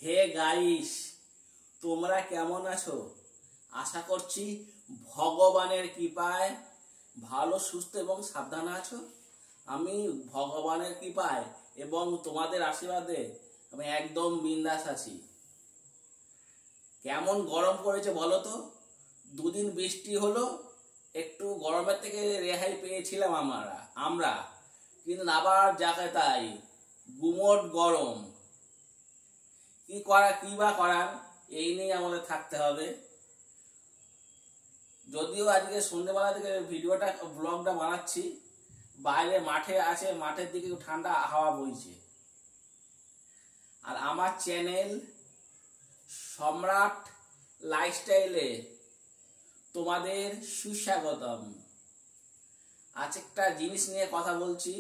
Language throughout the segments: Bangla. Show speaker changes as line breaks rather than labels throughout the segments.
হে গাইস, তোমরা কেমন আছো? আশা করছি ভগবানের কৃপায় ভালো, সুস্থ এবং সাবধানে আছো। আমি ভগবানের কৃপায় এবং তোমাদের আশীর্বাদে আমি একদম বিন্দাস আছি। কেমন গরম পড়েছে বলো তো? দুদিন বৃষ্টি হলো, একটু গরমের থেকে রেহাই পেয়েছিলাম আমরা, কিন্তু আবার যাকে তাই গুমোট গরম। কি বা করার, এই নিয়ে আমাদের থাকতে হবে। যদিও আজকে সন্ধ্যেবেলা থেকে ব্লগটা বানাচ্ছি, বাইরে মাঠে আছে, মাঠের দিকে ঠান্ডা হাওয়া বইছে। আর আমার চ্যানেল সম্রাট লাইফস্টাইলে তোমাদের সুস্বাগতম। আজ একটা জিনিস নিয়ে কথা বলছি,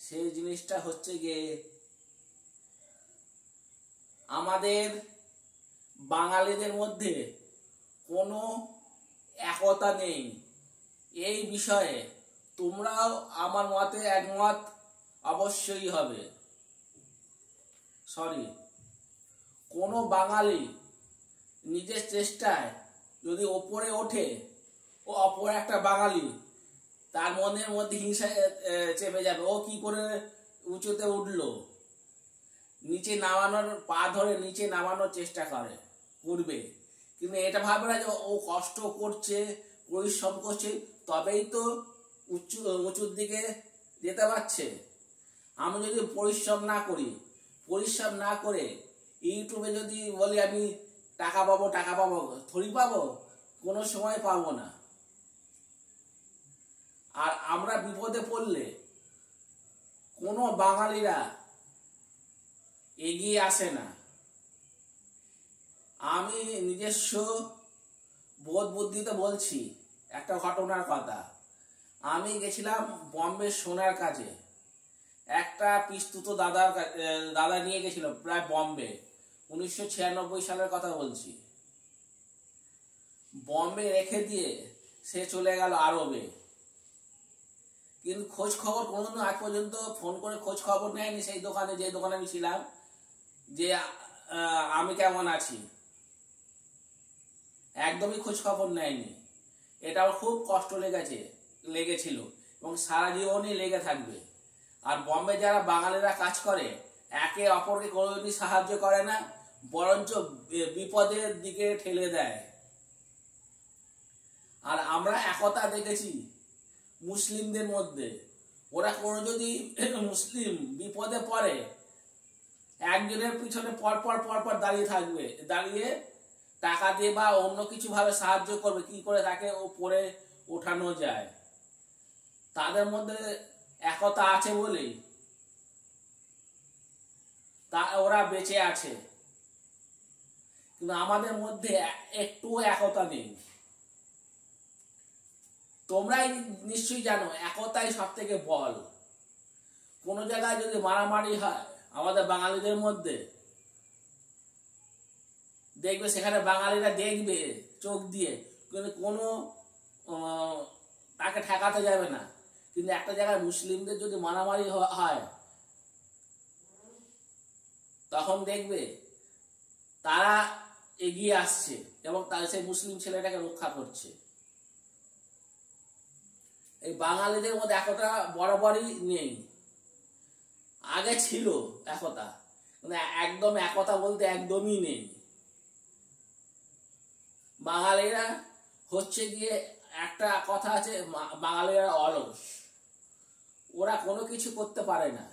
সেই জিনিসটা হচ্ছে গিয়ে আমাদের বাঙালিদের মধ্যে কোনো একতা নেই। এই বিষয়ে তোমরাও আমার মতে একমত অবশ্যই হবে। কোনো বাঙালি নিজের চেষ্টায় যদি ওপরে ওঠে, ও অপর একটা বাঙালি তার মনের মধ্যে হিংসা চেপে যাবে। ও কি করে উঁচুতে উঠলো, নিচে নামানোর পা ধরে নিচে নামানোর চেষ্টা করবে, কিন্তু এটা ভাবে না যে ও কষ্ট করছে, পরিশ্রম করছে, তবেই তো উঁচুর দিকে যেতে পারছে। আমি যদি পরিশ্রম না করে ইউটিউবে যদি বলি আমি টাকা পাবো থরি পাবো, কোনো সময় পাবো না। আর আমরা বিপদে পড়লে কোনো বাঙালিরা এগিয়ে আসে না। আমি নিজস্ব বোধ বুদ্ধিতে বলছি একটা ঘটনার কথা। আমি গেছিলাম বম্বে সোনার কাজে, একটা পিস্তুত দাদা নিয়ে গেছিল প্রায় বম্বে, 1996 সালের কথা বলছি। বম্বে রেখে দিয়ে সে চলে গেল আরবে, কিন্তু খোঁজ খবর কোনোদিন আজ পর্যন্ত ফোন করে খোঁজ খবর নেয়নি সেই দোকানে, যে দোকানে আমি ছিলাম, যে আমি কেমন আছি। একদমই খোঁজ খবর নেয়নি। এটা আমার খুব কষ্ট লেগেছিল এবং সারা জীবনই লেগে থাকবে। আর বম্বে যারা বাঙালিরা কাজ করে, একে অপরকে কোনোদিনই সাহায্য করে না, বরঞ্চ বিপদের দিকে ঠেলে দেয়। আর আমরা একতা দেখেছি মুসলিমদের মধ্যে। ওরা কোনো যদি মুসলিম বিপদে পড়ে, একজনের পিছনে পরপর দাঁড়িয়ে টাকা দিয়ে বা অন্য কিছু ভাবে সাহায্য করবে, কি করে তাকে উপরে ওঠানো যায়। তাদের মধ্যে একতা আছে বলেই ওরা বেঁচে আছে, কিন্তু আমাদের মধ্যে একটু একতা নেই। তোমরাই নিশ্চয়ই জানো, একতাই সব থেকে বল। কোনো জায়গায় যদি মারামারি হয় আমাদের বাঙালিদের মধ্যে, দেখবে সেখানে বাঙালিরা দেখবে চোখ দিয়ে, কিন্তু কোনো তাকে ঠেকাতে যাবে না। কিন্তু একটা জায়গায় মুসলিমদের যদি মারামারি হয়, তখন দেখবে তারা এগিয়ে আসছে এবং সেই মুসলিম ছেলেটাকে রক্ষা করছে। এই বাঙালিদের মধ্যে একতা বরাবরই নেই। আগে ছিল একতা, মানে একদম একতা বলতে একদমই নেই। বাঙালিরা হচ্ছে গিয়ে, একটা কথা আছে, বাঙালিরা অলস, ওরা কোনো কিছু করতে পারে না।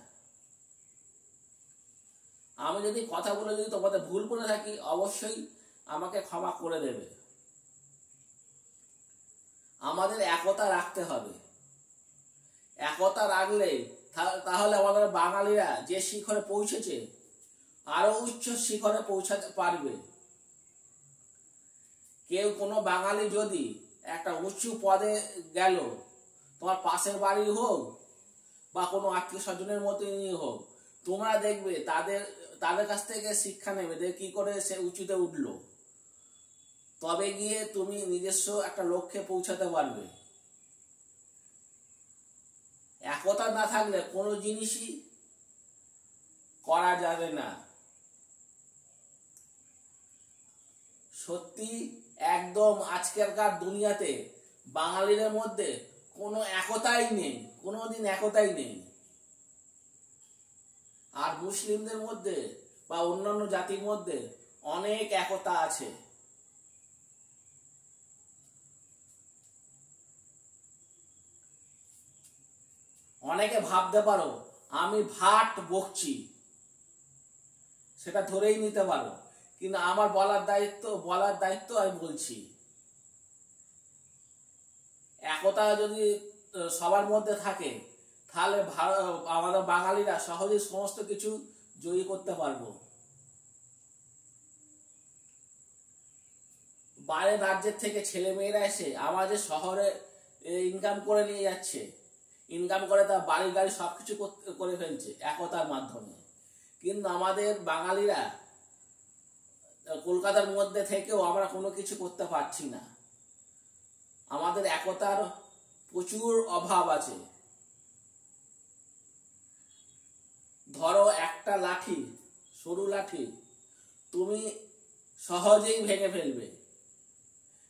আমি যদি কথা বলে যদি তোমাদের ভুল করে থাকি, অবশ্যই আমাকে ক্ষমা করে দেবে। আমাদের একতা রাখতে হবে। একতা রাখলে তাহলে আমাদের বাঙালিরা যে শিখরে পৌঁছেছে আরো উচ্চ শিখরে পৌঁছাতে পারবে। কোনো বাঙালি যদি একটা উঁচু পদে গেল, তোমার পাশের বাড়ি হোক বা কোনো আত্মীয় স্বজনের মতনই হোক, তোমরা দেখবে তাদের কাছ থেকে শিক্ষা নেবে যে কি করে সে উঁচুতে উঠলো, তবে গিয়ে তুমি নিজস্ব একটা লক্ষ্যে পৌঁছাতে পারবে। একতা না থাকলে কোনো জিনিসই করা যাবে না। সত্যি একদম আজকালকার দুনিয়াতে বাঙালিদের মধ্যে কোনো একতাই নেই, কোনোদিন একতাই নেই। আর মুসলিমদের মধ্যে বা অন্যান্য জাতির মধ্যে অনেক একতা আছে। অনেকে ভাবতে পারো আমি ভাট বকছি, সেটা ধরেই নিতে পারো, কিন্তু আমার বলার দায়িত্ব আমি বলছি। একতা যদি সবার মধ্যে থাকে তাহলে আমাদের বাঙালিরা সহজেই সমস্ত কিছু জয়ী করতে পারবো। বাইরের রাজ্যের থেকে ছেলে মেয়েরা এসে আমাদের শহরে ইনকাম করে নিয়ে যাচ্ছে, ইনকাম করে তার বাড়ি গাড়ি সবকিছু করে ফেলছে একতার মাধ্যমে। কিন্তু আমাদের বাঙালিরা কলকাতার মধ্যে থেকেও আমরা কোনো কিছু করতে পারছি না। আমাদের একতার প্রচুর অভাব আছে। ধরো একটা লাঠি, সরু লাঠি তুমি সহজেই ভেঙে ফেলবে,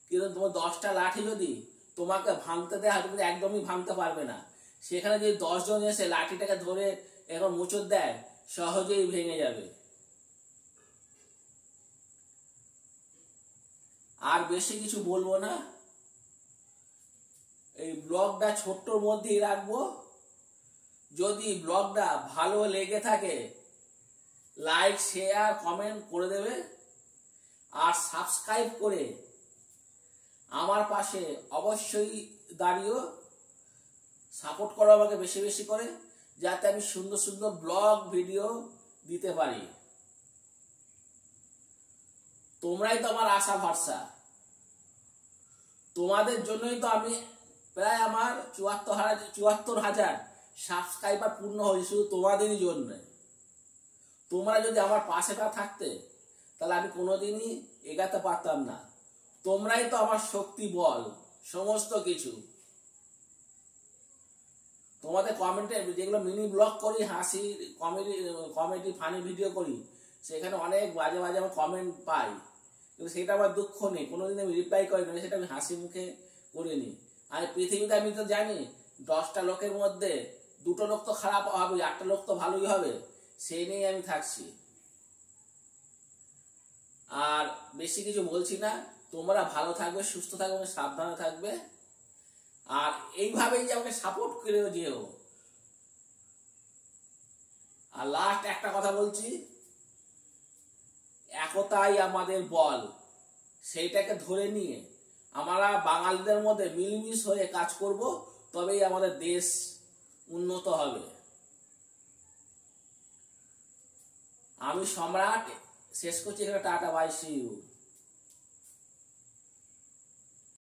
কিন্তু তোমার 10টা লাঠি যদি তোমাকে ভাঙতে দেয় তুমি একদমই ভাঙতে পারবে না। সেখানে যদি 10 জন এসে লাঠিটাকে ধরে এখন মোচড় দেয় সহজেই ভেঙে যাবে। আর বেশি কিছু বলবো না, এই ব্লগটা ছোট্টর মধ্যেই রাখবো। যদি ব্লগটা ভালো লেগে থাকে লাইক শেয়ার কমেন্ট করে দেবে, আর সাবস্ক্রাইব করে আমার পাশে অবশ্যই দাঁড়িয়েও সাপোর্ট করো আমাকে বেশি বেশি করে, যাতে আমি সুন্দর সুন্দর ব্লগ ভিডিও দিতে পারি। তোমরাই তো আমার আশা ভরসা, তোমাদের জন্যই তো আমি প্রায় আমার 74,000 সাবস্ক্রাইবার পূর্ণ হয়েছে শুধু তোমাদেরই জন্য। তোমরা যদি আমার পাশে না থাকতে তাহলে আমি কোনোদিনই এগাতে পারতাম না। তোমরাই তো আমার শক্তি বল, সমস্ত কিছু। তোমাদের কমেন্টে যেগুলো মিনি ব্লগ করি, হাসি কমেডি ফানি ভিডিও করি, সেখানে অনেক বাজে বাজে আমার কমেন্ট পাই, কিন্তু সেটা আমার দুঃখ নেই, কোনোদিন আমি রিপ্লাই করি না, সেটা আমি হাসি মুখে করিনি। আর পৃথিবীতে আমি তো জানি 10টা লোকের মধ্যে 2টো লোক তো খারাপ হবে, 8টা লোক তো ভালোই হবে, সেই নিয়ে আমি থাকছি। আর বেশি কিছু বলছি না, তোমরা ভালো থাকবে, সুস্থ থাকবে, সাবধানে থাকবে, আর এইভাবেই যে আমাকে সাপোর্ট করে যেও। আর লাস্ট একটা কথা বলছি, একতাই আমাদের বল, সেইটাকে ধরে নিয়ে আমরা বাঙালিদের মধ্যে মিলমিশ হয়ে কাজ করব, তবেই আমাদের দেশ উন্নত হবে। আমি সম্রাট, শেষ করছি এখানে। Tata, bye, see you.